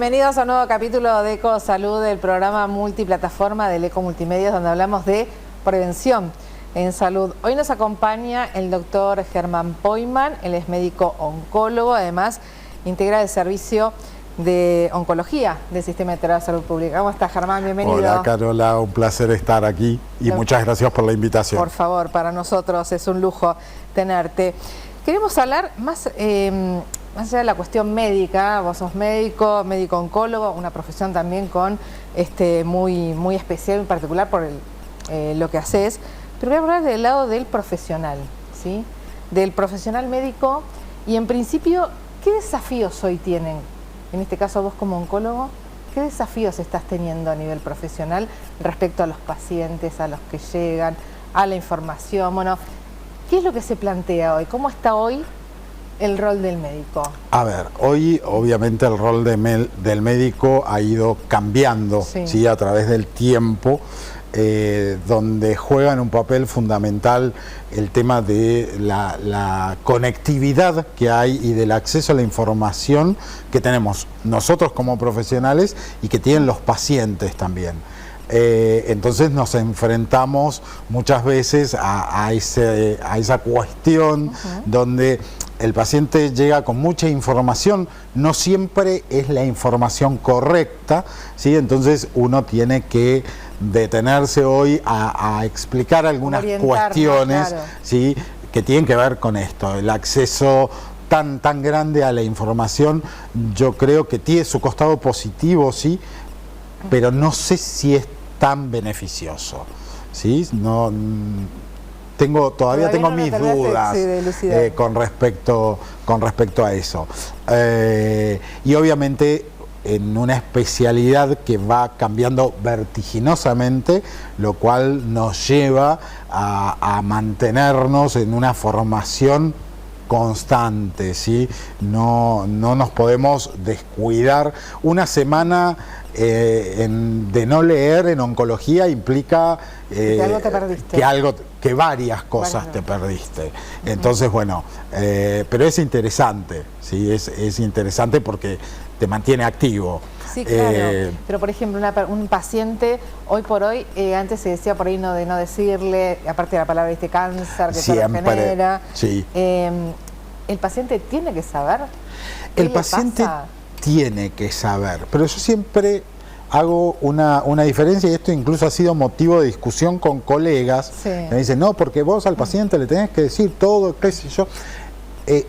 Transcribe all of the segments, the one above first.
Bienvenidos a un nuevo capítulo de EcoSalud, el programa multiplataforma del Eco Multimedios, donde hablamos de prevención en salud. Hoy nos acompaña el doctor Germán Poyman, él es médico oncólogo, además integra el servicio de oncología del Sistema Integrado de Salud Pública. ¿Cómo estás, Germán? Bienvenido. Hola, Carola, un placer estar aquí y muchas gracias por la invitación. Por favor, para nosotros es un lujo tenerte. Queremos hablar más allá de la cuestión médica. Vos sos médico, médico oncólogo, una profesión también con muy especial, en particular por lo que haces. Pero voy a hablar del lado del profesional, ¿sí? Del profesional médico y en principio, ¿qué desafíos hoy tienen? En este caso vos como oncólogo, ¿qué desafíos estás teniendo a nivel profesional respecto a los pacientes, a los que llegan, a la información? Bueno, ¿qué es lo que se plantea hoy? ¿Cómo está hoy el rol del médico? A ver, hoy obviamente el rol del médico ha ido cambiando, ¿sí? A través del tiempo, donde juegan un papel fundamental el tema de la conectividad que hay y del acceso a la información que tenemos nosotros como profesionales y que tienen los pacientes también. Entonces nos enfrentamos muchas veces a esa cuestión donde el paciente llega con mucha información, no siempre es la información correcta, ¿sí? Entonces uno tiene que detenerse hoy a explicar algunas cuestiones, claro, ¿sí? Que tienen que ver con esto, el acceso tan grande a la información. Yo creo que tiene su costado positivo, sí, pero no sé si es tan beneficioso, ¿sí? Todavía tengo mis dudas con respecto a eso. Y obviamente en una especialidad que va cambiando vertiginosamente, lo cual nos lleva a mantenernos en una formación constante, ¿sí? No nos podemos descuidar. Una semana de no leer en oncología implica que algo te perdiste. Que varias cosas te perdiste. Entonces, bueno, pero es interesante, ¿sí? Es interesante porque te mantiene activo. Sí, claro. Pero, por ejemplo, un paciente, hoy por hoy, antes se decía por ahí de no decirle, aparte de la palabra cáncer, que se genera. Sí. ¿El paciente tiene que saber? El paciente tiene que saber, pero yo siempre hago una diferencia, y esto incluso ha sido motivo de discusión con colegas. Sí. Me dicen, no, porque vos al paciente le tenés que decir todo, qué sé yo.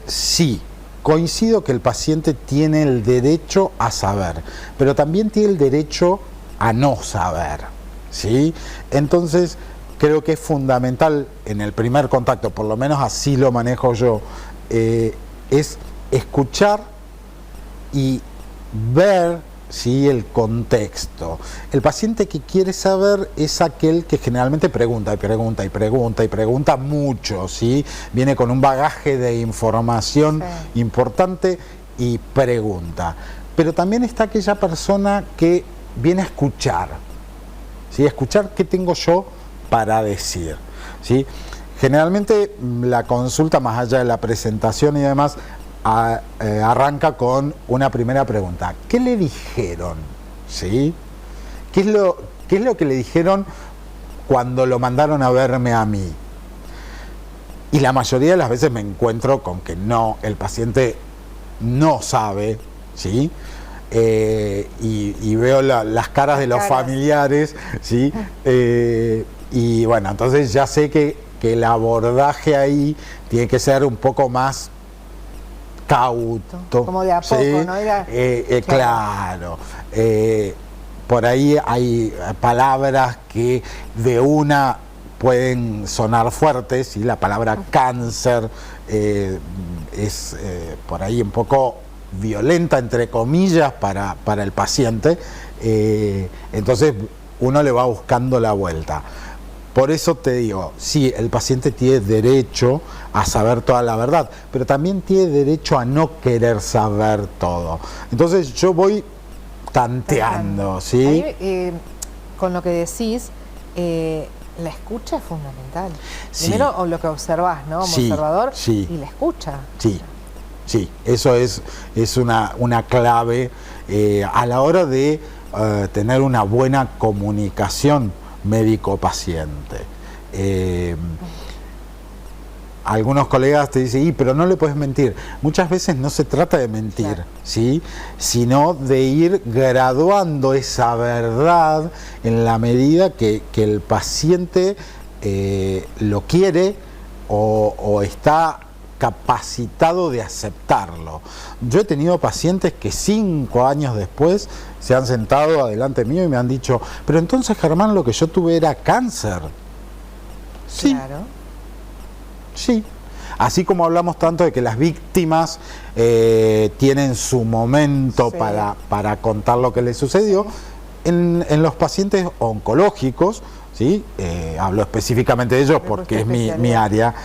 Sí. Coincido que el paciente tiene el derecho a saber, pero también tiene el derecho a no saber, ¿sí? Entonces, creo que es fundamental en el primer contacto, por lo menos así lo manejo yo, es escuchar y ver, ¿sí?, el contexto. El paciente que quiere saber es aquel que generalmente pregunta y pregunta y pregunta y pregunta mucho, ¿sí? Viene con un bagaje de información importante y pregunta. Pero también está aquella persona que viene a escuchar, ¿sí? Escuchar qué tengo yo para decir, ¿sí? Generalmente la consulta, más allá de la presentación y demás, arranca con una primera pregunta. ¿Qué le dijeron? ¿Sí? ¿Qué es lo que le dijeron cuando lo mandaron a verme a mí? Y la mayoría de las veces me encuentro con que no, el paciente no sabe, ¿sí? Y veo las caras de los familiares, ¿sí? Y bueno, entonces ya sé que el abordaje ahí tiene que ser un poco más cauto, como de a poco, ¿sí? ¿no? Claro. Por ahí hay palabras que de una pueden sonar fuertes, ¿sí? La palabra cáncer es por ahí un poco violenta, entre comillas, para el paciente. Entonces uno le va buscando la vuelta. Por eso te digo, sí, el paciente tiene derecho a saber toda la verdad, pero también tiene derecho a no querer saber todo. Entonces yo voy tanteando, ¿sí? Ahí, con lo que decís, la escucha es fundamental. Sí. Primero, lo que observás, ¿no? Como observador, sí. y la escucha. Sí. sí, eso es una clave a la hora de tener una buena comunicación médico-paciente. Algunos colegas te dicen, pero no le puedes mentir. Muchas veces no se trata de mentir, claro, ¿sí?, sino de ir graduando esa verdad en la medida que el paciente lo quiere o está capacitado de aceptarlo. Yo he tenido pacientes que 5 años después se han sentado adelante mío y me han dicho, pero entonces, Germán, lo que yo tuve era cáncer. Sí. Claro. Sí, así como hablamos tanto de que las víctimas tienen su momento, sí, para contar lo que les sucedió, sí, en los pacientes oncológicos, ¿sí? Hablo específicamente de ellos porque es mi área,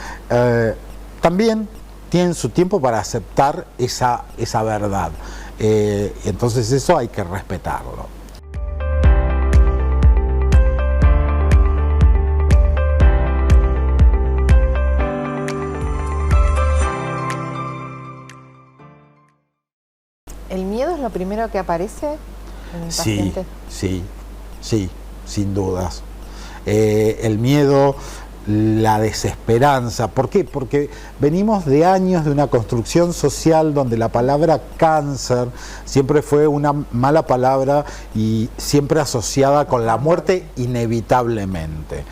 también tienen su tiempo para aceptar esa verdad. Entonces eso hay que respetarlo. ¿El miedo es lo primero que aparece en el paciente? Sí, sin dudas. El miedo, la desesperanza. ¿Por qué? Porque venimos de años de una construcción social donde la palabra cáncer siempre fue una mala palabra y siempre asociada con la muerte inevitablemente.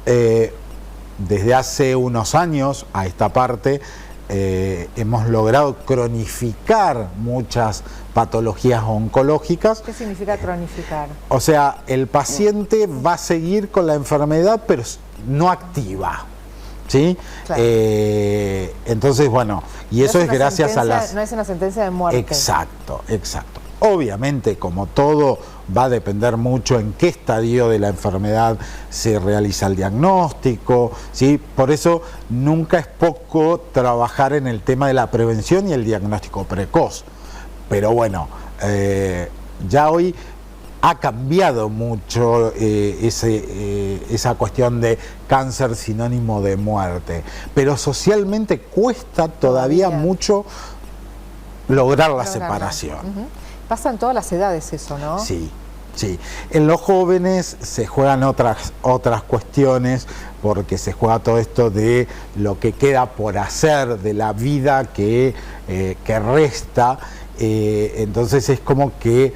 Desde hace unos años a esta parte, hemos logrado cronificar muchas patologías oncológicas. ¿Qué significa cronificar? O sea, el paciente va a seguir con la enfermedad, pero no activa, ¿sí? Claro. Entonces, bueno, y eso es gracias a las... No es una sentencia de muerte. Exacto. Obviamente, como todo, va a depender mucho en qué estadio de la enfermedad se realiza el diagnóstico, ¿sí? Por eso nunca es poco trabajar en el tema de la prevención y el diagnóstico precoz. Pero bueno, ya hoy ha cambiado mucho esa cuestión de cáncer sinónimo de muerte. Pero socialmente cuesta todavía mucho lograr la separación. Pasa en todas las edades eso, ¿no? Sí. En los jóvenes se juegan otras cuestiones, porque se juega todo esto de lo que queda por hacer, de la vida que resta. Entonces es como que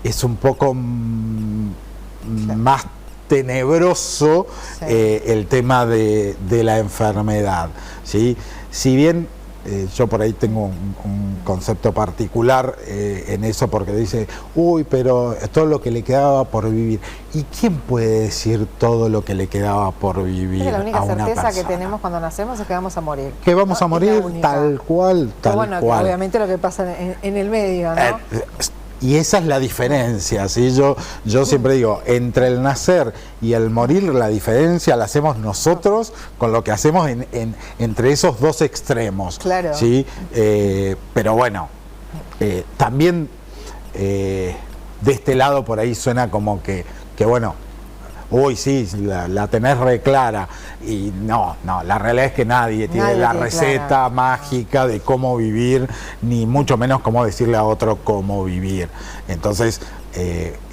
es un poco más tenebroso, sí, el tema de la enfermedad, ¿sí? Si bien yo por ahí tengo un concepto particular en eso, porque dice, pero todo lo que le quedaba por vivir. ¿Y quién puede decir todo lo que le quedaba por vivir a una persona? La única certeza que tenemos cuando nacemos es que vamos a morir. Que vamos a morir tal cual. Bueno, obviamente lo que pasa en el medio, ¿no? Y esa es la diferencia, ¿sí? Yo siempre digo, entre el nacer y el morir, la diferencia la hacemos nosotros con lo que hacemos entre esos dos extremos. Claro. ¿Sí? Pero bueno, también de este lado por ahí suena como que bueno, sí, la tenés re clara. Y no, la realidad es que nadie tiene la receta clara, mágica de cómo vivir, ni mucho menos cómo decirle a otro cómo vivir. Entonces,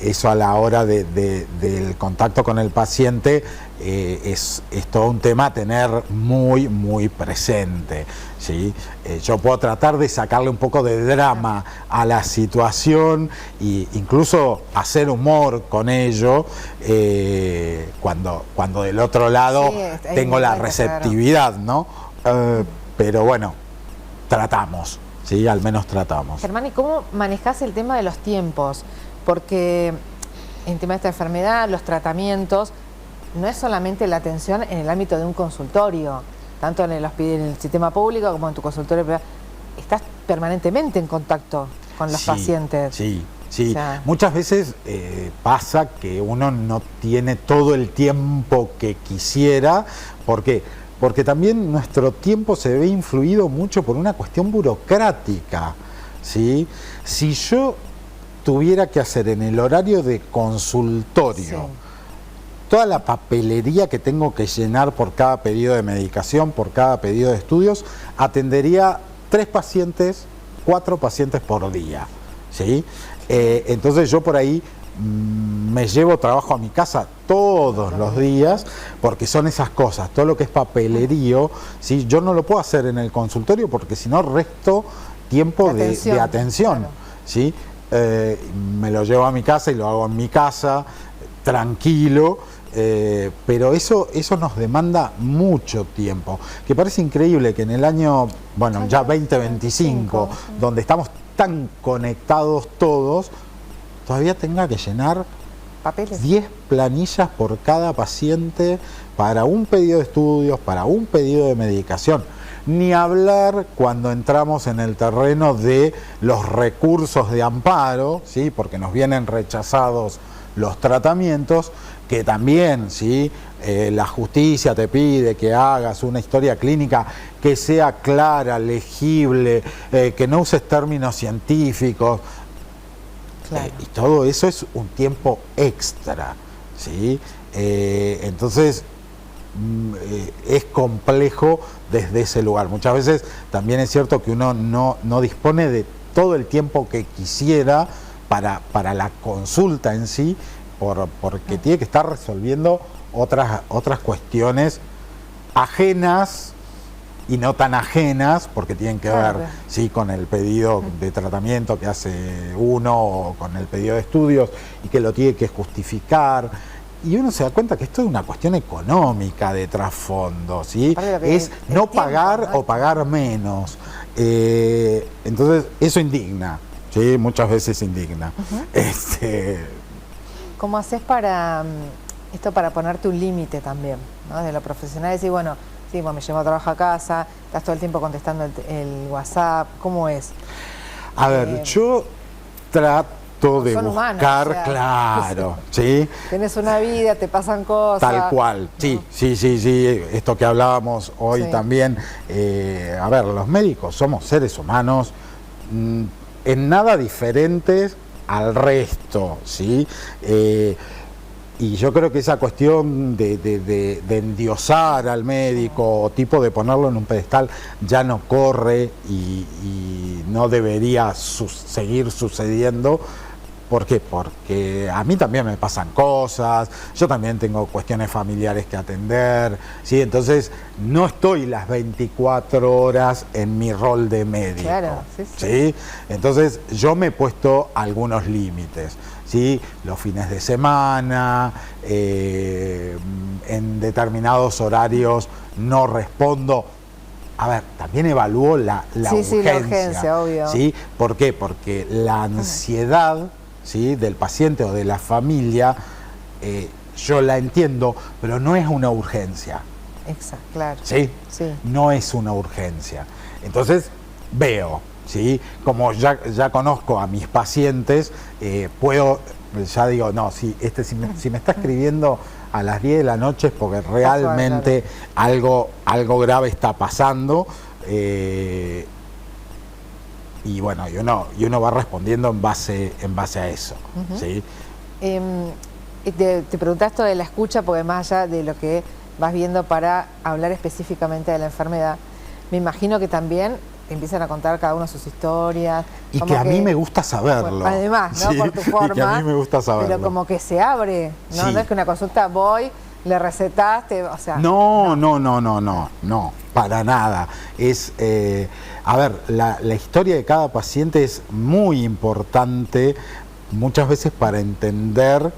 eso a la hora del contacto con el paciente es todo un tema a tener muy, muy presente, ¿sí? Yo puedo tratar de sacarle un poco de drama a la situación e incluso hacer humor con ello cuando del otro lado tengo la receptividad, ¿no? Pero bueno, tratamos, ¿sí? Al menos tratamos. Germán, ¿y cómo manejás el tema de los tiempos? Porque en tema de esta enfermedad, los tratamientos, no es solamente la atención en el ámbito de un consultorio, tanto en el sistema público como en tu consultorio privado. Estás permanentemente en contacto con los pacientes. Sí. O sea, muchas veces pasa que uno no tiene todo el tiempo que quisiera. ¿Por qué? Porque también nuestro tiempo se ve influido mucho por una cuestión burocrática, ¿sí? Si yo tuviera que hacer en el horario de consultorio toda la papelería que tengo que llenar por cada pedido de medicación, por cada pedido de estudios, atendería 4 pacientes por día, ¿sí? Entonces yo por ahí me llevo trabajo a mi casa todos los días, porque son esas cosas, todo lo que es papelerío, ¿sí? Yo no lo puedo hacer en el consultorio porque si no resto tiempo de atención, claro. ¿Sí? Me lo llevo a mi casa y lo hago en mi casa, tranquilo, pero eso nos demanda mucho tiempo, que parece increíble que en el año, bueno, ya 2025, donde estamos tan conectados todos, todavía tenga que llenar papeles. 10 planillas por cada paciente para un pedido de estudios, para un pedido de medicación. Ni hablar cuando entramos en el terreno de los recursos de amparo, ¿sí? Porque nos vienen rechazados los tratamientos, que también, ¿sí? La justicia te pide que hagas una historia clínica que sea clara, legible, que no uses términos científicos. Claro. Y todo eso es un tiempo extra, ¿sí? Entonces es complejo desde ese lugar. Muchas veces también es cierto que uno no dispone de todo el tiempo que quisiera para la consulta en sí, porque tiene que estar resolviendo otras cuestiones ajenas y no tan ajenas, porque tienen que ver, ¿sí? Con el pedido de tratamiento que hace uno o con el pedido de estudios y que lo tiene que justificar. Y uno se da cuenta que esto es una cuestión económica de trasfondo, ¿sí? Es no pagar o pagar menos. Entonces, eso indigna, ¿sí? Muchas veces indigna. ¿Cómo haces para esto, para ponerte un límite también, ¿no? De lo profesional, decir, bueno, sí, me llevo a trabajo a casa, estás todo el tiempo contestando el WhatsApp, ¿cómo es? A ver, yo trato de buscar, humanos, o sea, claro, ¿sí? Tienes una vida, te pasan cosas. Tal cual, sí, ¿no? Sí, esto que hablábamos hoy también. A ver, los médicos somos seres humanos, en nada diferentes al resto, ¿sí? Y yo creo que esa cuestión de endiosar al médico o tipo de ponerlo en un pedestal ya no corre y no debería seguir sucediendo. ¿Por qué? Porque a mí también me pasan cosas, yo también tengo cuestiones familiares que atender, ¿sí? Entonces no estoy las 24 horas en mi rol de médico, claro, ¿sí? Entonces yo me he puesto algunos límites, ¿sí? Los fines de semana, en determinados horarios no respondo. A ver, también evalúo la urgencia, obvio. ¿Sí? ¿Por qué? Porque la ansiedad, ¿sí? Del paciente o de la familia, yo la entiendo, pero no es una urgencia. Exacto, claro. ¿Sí? Sí. No es una urgencia. Entonces, veo, ¿sí? Como ya conozco a mis pacientes, ya digo, no, si me está escribiendo a las 10 de la noche es porque realmente algo grave está pasando, y bueno, y uno va respondiendo en base a eso, ¿sí? Te preguntás esto de la escucha, porque más allá de lo que vas viendo para hablar específicamente de la enfermedad, me imagino que también te empiezan a contar cada uno sus historias. Y que a mí me gusta saberlo. Bueno, además, ¿no? Sí, por tu forma. Y que a mí me gusta saberlo. Pero como que se abre, ¿no? Sí. No es que una consulta voy, le recetaste, o sea... No, para nada. A ver, la historia de cada paciente es muy importante muchas veces para entender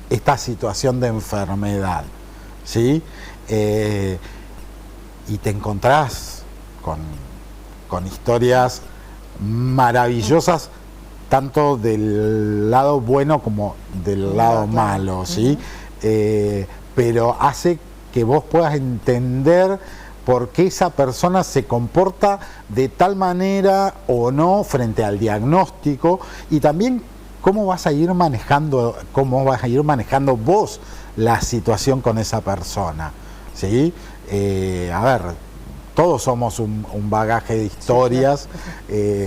esta situación de enfermedad, ¿sí? Y te encontrás con historias maravillosas, tanto del lado bueno como del lado malo, ¿sí? Pero hace que vos puedas entender por qué esa persona se comporta de tal manera o no frente al diagnóstico, y también cómo vas a ir manejando vos la situación con esa persona, ¿sí? A ver, todos somos un bagaje de historias,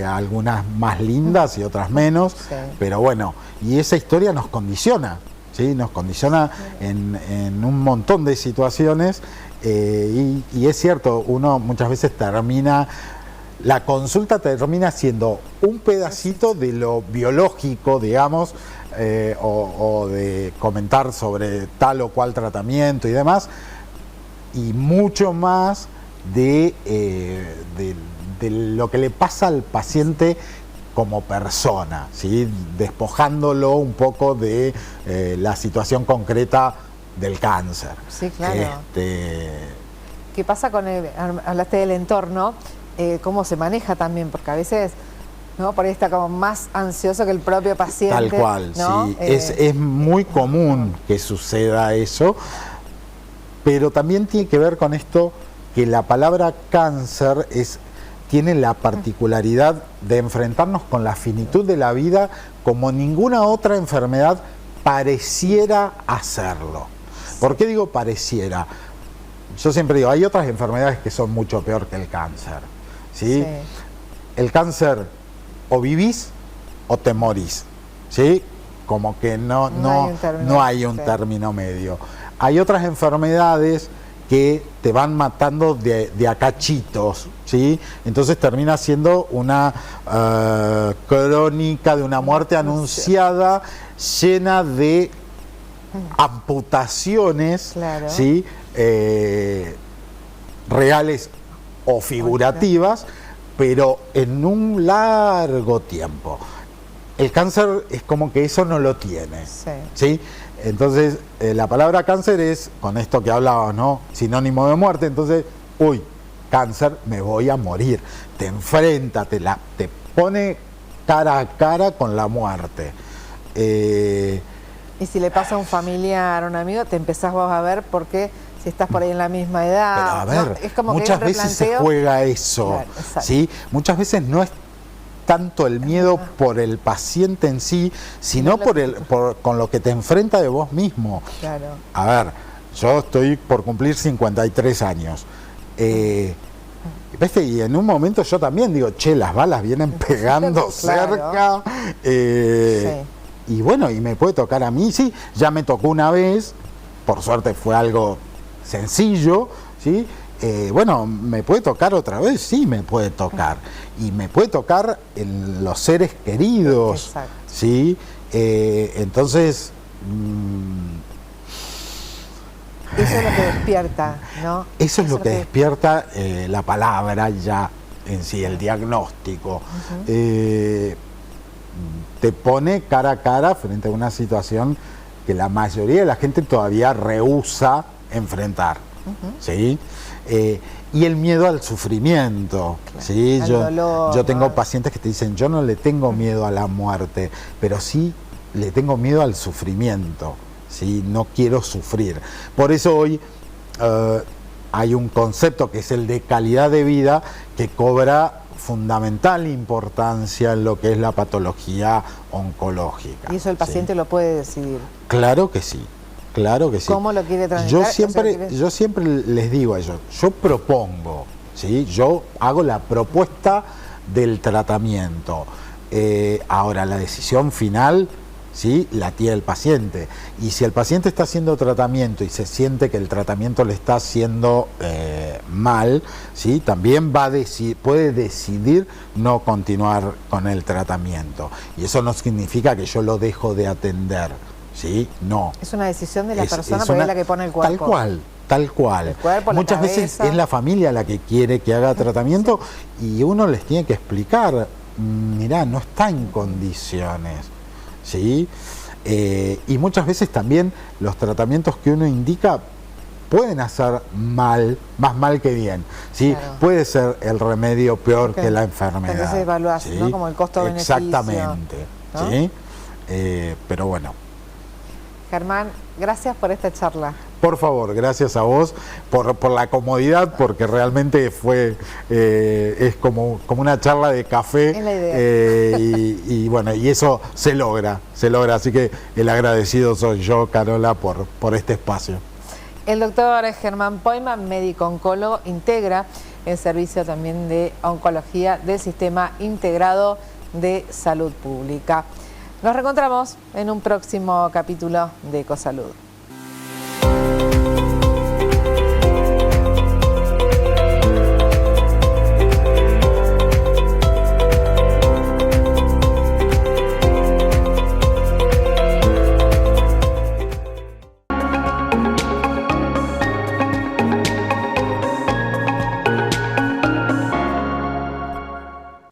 algunas más lindas y otras menos, pero bueno, y esa historia nos condiciona, ¿sí? Nos condiciona en un montón de situaciones, y es cierto, uno muchas veces termina la consulta termina siendo un pedacito de lo biológico, digamos, o de comentar sobre tal o cual tratamiento y demás, y mucho más de lo que le pasa al paciente como persona, ¿sí? Despojándolo un poco de la situación concreta del cáncer. Sí, claro. ¿Qué pasa con hablaste del entorno, cómo se maneja también? Porque a veces, ¿no?, por ahí está como más ansioso que el propio paciente. Tal cual, ¿no? sí. Es muy común que suceda eso, pero también tiene que ver con esto que la palabra cáncer tiene la particularidad de enfrentarnos con la finitud de la vida como ninguna otra enfermedad pareciera hacerlo. ¿Por qué digo pareciera? Yo siempre digo, hay otras enfermedades que son mucho peor que el cáncer, ¿sí? El cáncer o vivís o te morís, ¿sí? Como que no hay un término medio. Hay otras enfermedades que te van matando de a cachitos, ¿sí? Entonces termina siendo una crónica de una muerte anunciada llena de amputaciones, claro, ¿sí? Reales o figurativas, pero en un largo tiempo. El cáncer es como que eso no lo tiene, ¿sí? Entonces, la palabra cáncer es, con esto que hablaba, ¿no?, sinónimo de muerte. Entonces, uy, cáncer, me voy a morir. Te enfrenta, te pone cara a cara con la muerte. Y si le pasa a un familiar, a un amigo, te empezás vos a ver, porque si estás por ahí en la misma edad... Pero a ver, ¿no? Es como muchas que veces se juega eso, claro, ¿sí? Muchas veces no es tanto el miedo por el paciente en sí, sino con lo que te enfrenta de vos mismo. Claro. A ver, yo estoy por cumplir 53 años. ¿Viste? Y en un momento yo también digo, che, las balas vienen pegando cerca. Y bueno, y me puede tocar a mí, sí, ya me tocó una vez, por suerte fue algo sencillo, ¿sí? Bueno, ¿me puede tocar otra vez? Sí, me puede tocar. Y me puede tocar en los seres queridos. Exacto. ¿Sí? Entonces... eso es lo que despierta, ¿no? Eso es lo que despierta la palabra ya en sí, el diagnóstico. Te pone cara a cara frente a una situación que la mayoría de la gente todavía rehúsa enfrentar. ¿Sí? Y el miedo al sufrimiento, claro, ¿sí? Yo tengo pacientes que te dicen, yo no le tengo miedo a la muerte, pero sí le tengo miedo al sufrimiento, ¿sí? No quiero sufrir. Por eso hoy hay un concepto que es el de calidad de vida, que cobra fundamental importancia en lo que es la patología oncológica. ¿Y eso el paciente lo puede decidir? Claro que sí. Claro que sí. ¿Cómo lo quiere transitar? Yo siempre les digo a ellos, yo propongo, ¿sí? Yo hago la propuesta del tratamiento. Ahora, la decisión final, ¿sí?, la tiene el paciente. Y si el paciente está haciendo tratamiento y se siente que el tratamiento le está haciendo mal, ¿sí?, también puede decidir no continuar con el tratamiento. Y eso no significa que yo lo dejo de atender. ¿Sí? No. Es una decisión de la persona, porque es la que pone el cuerpo. Tal cual, tal cual. El cuerpo, muchas veces es la familia la que quiere que haga tratamiento, y uno les tiene que explicar, mirá, no está en condiciones, ¿sí? Y muchas veces también los tratamientos que uno indica pueden hacer mal, más mal que bien, ¿sí? Claro. Puede ser el remedio peor que la enfermedad. Entonces evaluás, ¿sí?, ¿no?, como el costo-beneficio. Exactamente, ¿no? ¿Sí? Pero bueno. Germán, gracias por esta charla. Por favor, gracias a vos por la comodidad, porque realmente es como una charla de café. Es la idea. Y bueno, y eso se logra, así que el agradecido soy yo, Carola, por este espacio. El doctor Germán Poyman, médico oncólogo, integra el servicio también de oncología del Sistema Integrado de Salud Pública. Nos reencontramos en un próximo capítulo de Ecosalud.